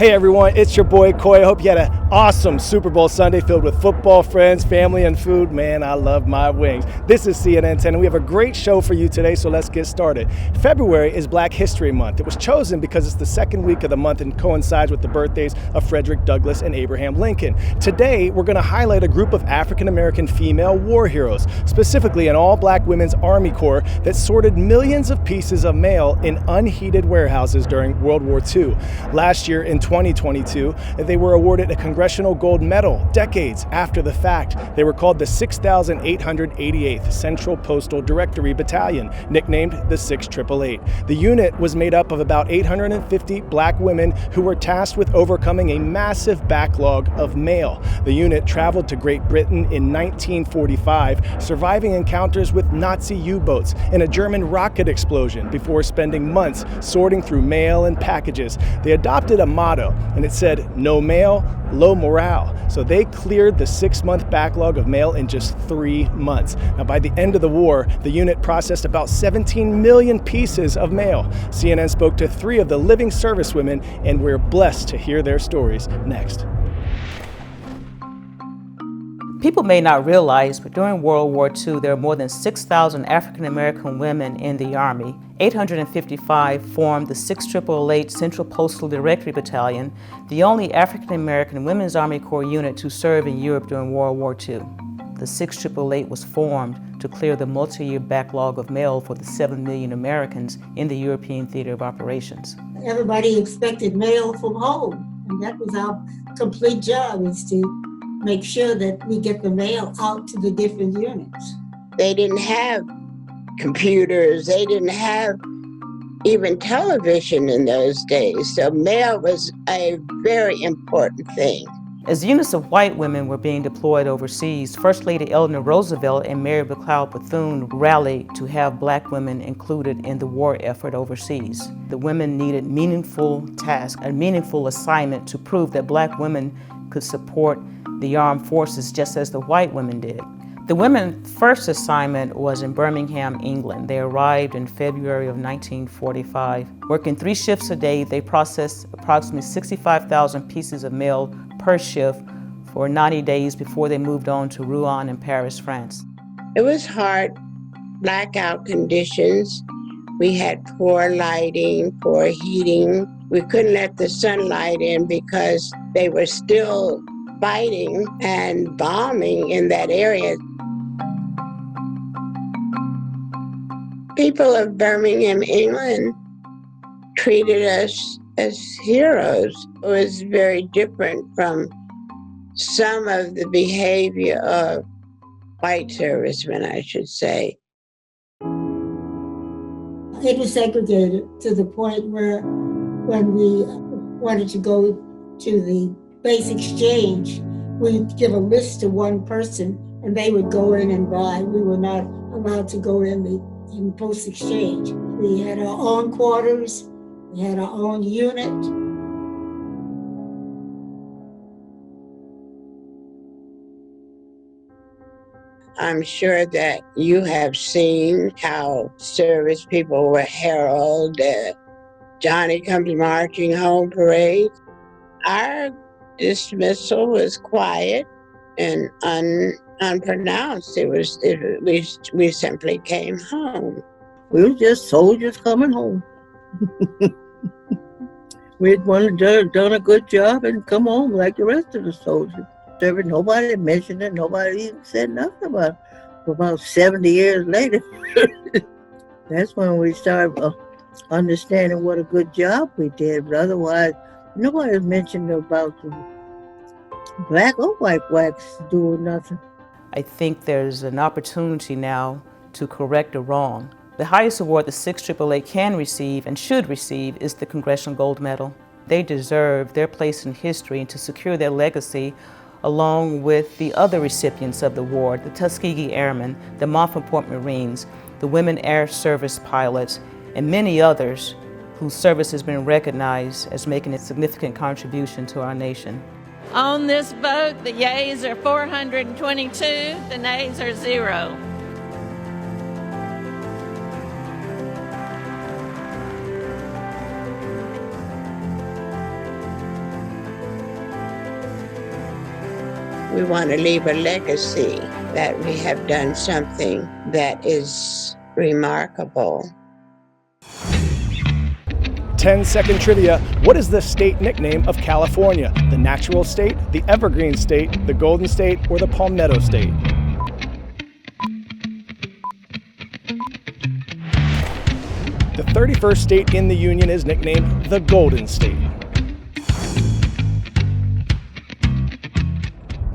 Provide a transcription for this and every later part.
Hey everyone, it's your boy Coy. I hope you had an awesome Super Bowl Sunday filled with football, friends, family, and food. Man, I love my wings. This is CNN 10, and we have a great show for you today, so let's get started. February is Black History Month. It was chosen because it's the second week of the month and coincides with the birthdays of Frederick Douglass and Abraham Lincoln. Today, we're going to highlight a group of African-American female war heroes, specifically an all-black women's Army Corps that sorted millions of pieces of mail in unheated warehouses during World War II. Last year, in 2022, they were awarded a Congressional Gold Medal decades after the fact. They were called the 6,888th Central Postal Directory Battalion, nicknamed the 6888. The unit was made up of about 850 black women who were tasked with overcoming a massive backlog of mail. The unit traveled to Great Britain in 1945, surviving encounters with Nazi U-boats and a German rocket explosion before spending months sorting through mail and packages. They adopted a motto, and it said, "No mail, low morale." So they cleared the 6-month backlog of mail in just 3 months. Now, by the end of the war, the unit processed about 17 million pieces of mail. CNN spoke to 3 of the living servicewomen, and we're blessed to hear their stories next. People may not realize, but during World War II, there were more than 6,000 African American women in the Army. 855 formed the 6888 Central Postal Directory Battalion, the only African American Women's Army Corps unit to serve in Europe during World War II. The 6888 was formed to clear the multi-year backlog of mail for the 7 million Americans in the European theater of operations. Everybody expected mail from home, and that was our complete job, is to make sure that we get the mail out to the different units. They didn't have computers. They didn't have even television in those days. So mail was a very important thing. As units of white women were being deployed overseas, First Lady Eleanor Roosevelt and Mary McLeod Bethune rallied to have black women included in the war effort overseas. The women needed meaningful tasks, a meaningful assignment to prove that black women could support the armed forces just as the white women did. The women's first assignment was in Birmingham, England. They arrived in February of 1945. Working 3 shifts a day, they processed approximately 65,000 pieces of mail per shift for 90 days before they moved on to Rouen and Paris, France. It was hard, blackout conditions. We had poor lighting, poor heating. We couldn't let the sunlight in because they were still fighting and bombing in that area. People of Birmingham, England treated us as heroes. It was very different from some of the behavior of white servicemen, I should say. It was segregated to the point where when we wanted to go to the base exchange, we'd give a list to one person and they would go in and buy. We were not allowed to go in post exchange. We had our own quarters, we had our own unit. I'm sure that you have seen how service people were heralded, Johnny Comes Marching Home parade. Our dismissal was quiet and unpronounced. We simply came home. We were just soldiers coming home. We'd done a good job and come home like the rest of the soldiers. Nobody mentioned it. Nobody even said nothing about it. About 70 years later, that's when we started understanding what a good job we did. But otherwise, nobody mentioned about the black or white blacks doing nothing. I think there's an opportunity now to correct a wrong. The highest award the 6888 can receive and should receive is the Congressional Gold Medal. They deserve their place in history and to secure their legacy along with the other recipients of the award, the Tuskegee Airmen, the Montfort Marines, the Women Air Service pilots, and many others whose service has been recognized as making a significant contribution to our nation. On this vote, the yeas are 422, the nays are 0. We want to leave a legacy that we have done something that is remarkable. 10-second trivia. What is the state nickname of California? The natural state, the evergreen state, the golden state, or the palmetto state? The 31st state in the union is nicknamed the Golden State.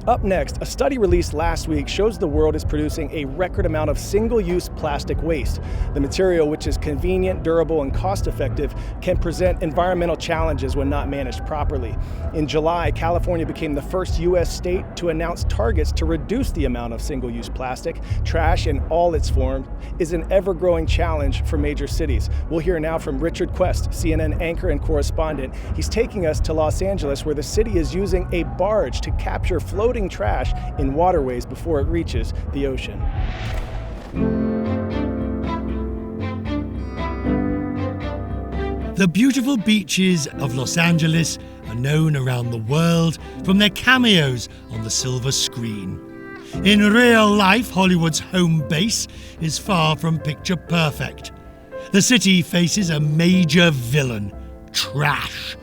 Up next, a study released last week shows the world is producing a record amount of single-use plastic waste. The material, which is convenient, durable, and cost-effective, can present environmental challenges when not managed properly. In July, California became the first U.S. state to announce targets to reduce the amount of single-use plastic. Trash in all its forms is an ever-growing challenge for major cities. We'll hear now from Richard Quest, CNN anchor and correspondent. He's taking us to Los Angeles, where the city is using a barge to capture floating trash in waterways before it reaches the ocean. The beautiful beaches of Los Angeles are known around the world from their cameos on the silver screen. In real life, Hollywood's home base is far from picture perfect. The city faces a major villain: trash,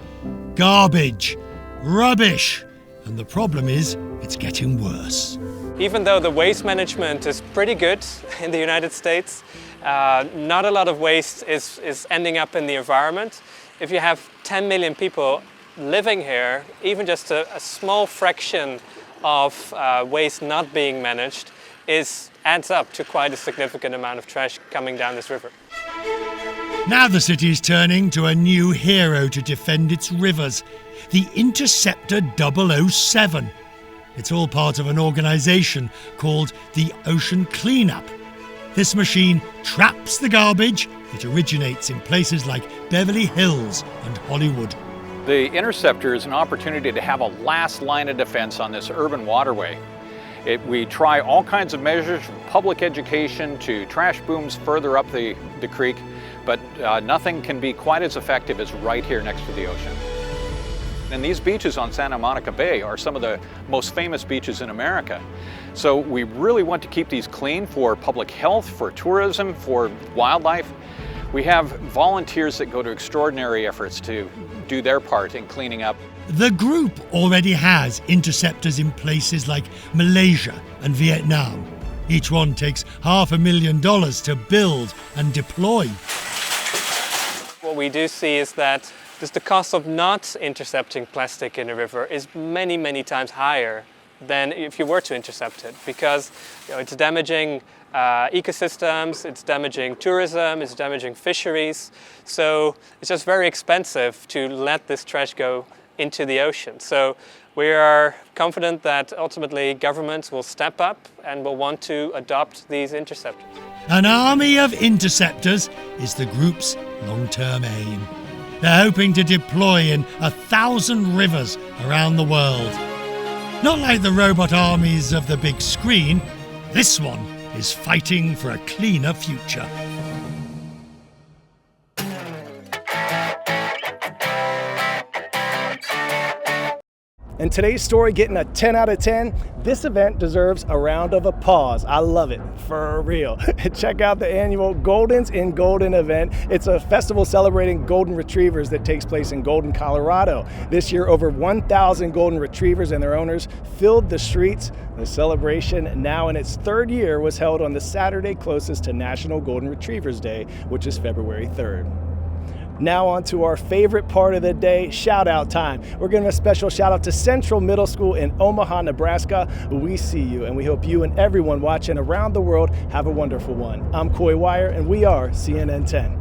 garbage, rubbish. And the problem is, it's getting worse. Even though the waste management is pretty good in the United States, not a lot of waste is ending up in the environment. If you have 10 million people living here, even just a small fraction of waste not being managed adds up to quite a significant amount of trash coming down this river. Now the city is turning to a new hero to defend its rivers, the Interceptor 007. It's all part of an organization called the Ocean Cleanup. This machine traps the garbage that originates in places like Beverly Hills and Hollywood. The Interceptor is an opportunity to have a last line of defense on this urban waterway. We try all kinds of measures, from public education to trash booms further up the creek, but nothing can be quite as effective as right here next to the ocean. And these beaches on Santa Monica Bay are some of the most famous beaches in America. So we really want to keep these clean for public health, for tourism, for wildlife. We have volunteers that go to extraordinary efforts to do their part in cleaning up. The group already has interceptors in places like Malaysia and Vietnam. Each one takes $500,000 to build and deploy. What we do see is that the cost of not intercepting plastic in a river is many, many times higher than if you were to intercept it, because it's damaging ecosystems, it's damaging tourism, it's damaging fisheries. So it's just very expensive to let this trash go into the ocean. So we are confident that ultimately governments will step up and will want to adopt these interceptors. An army of interceptors is the group's long-term aim. They're hoping to deploy in 1,000 rivers around the world. Not like the robot armies of the big screen, this one is fighting for a cleaner future. And today's story getting a 10 out of 10. This event deserves a round of applause. I love it, for real. Check out the annual Goldens in Golden event. It's a festival celebrating golden retrievers that takes place in Golden, Colorado. This year, over 1,000 golden retrievers and their owners filled the streets. The celebration, now in its third year, was held on the Saturday closest to National Golden Retrievers Day, which is February 3rd. Now on to our favorite part of the day, shout out time. We're giving a special shout out to Central Middle School in Omaha, Nebraska. We see you, and we hope you and everyone watching around the world have a wonderful one. I'm Coy Wire, and we are CNN 10.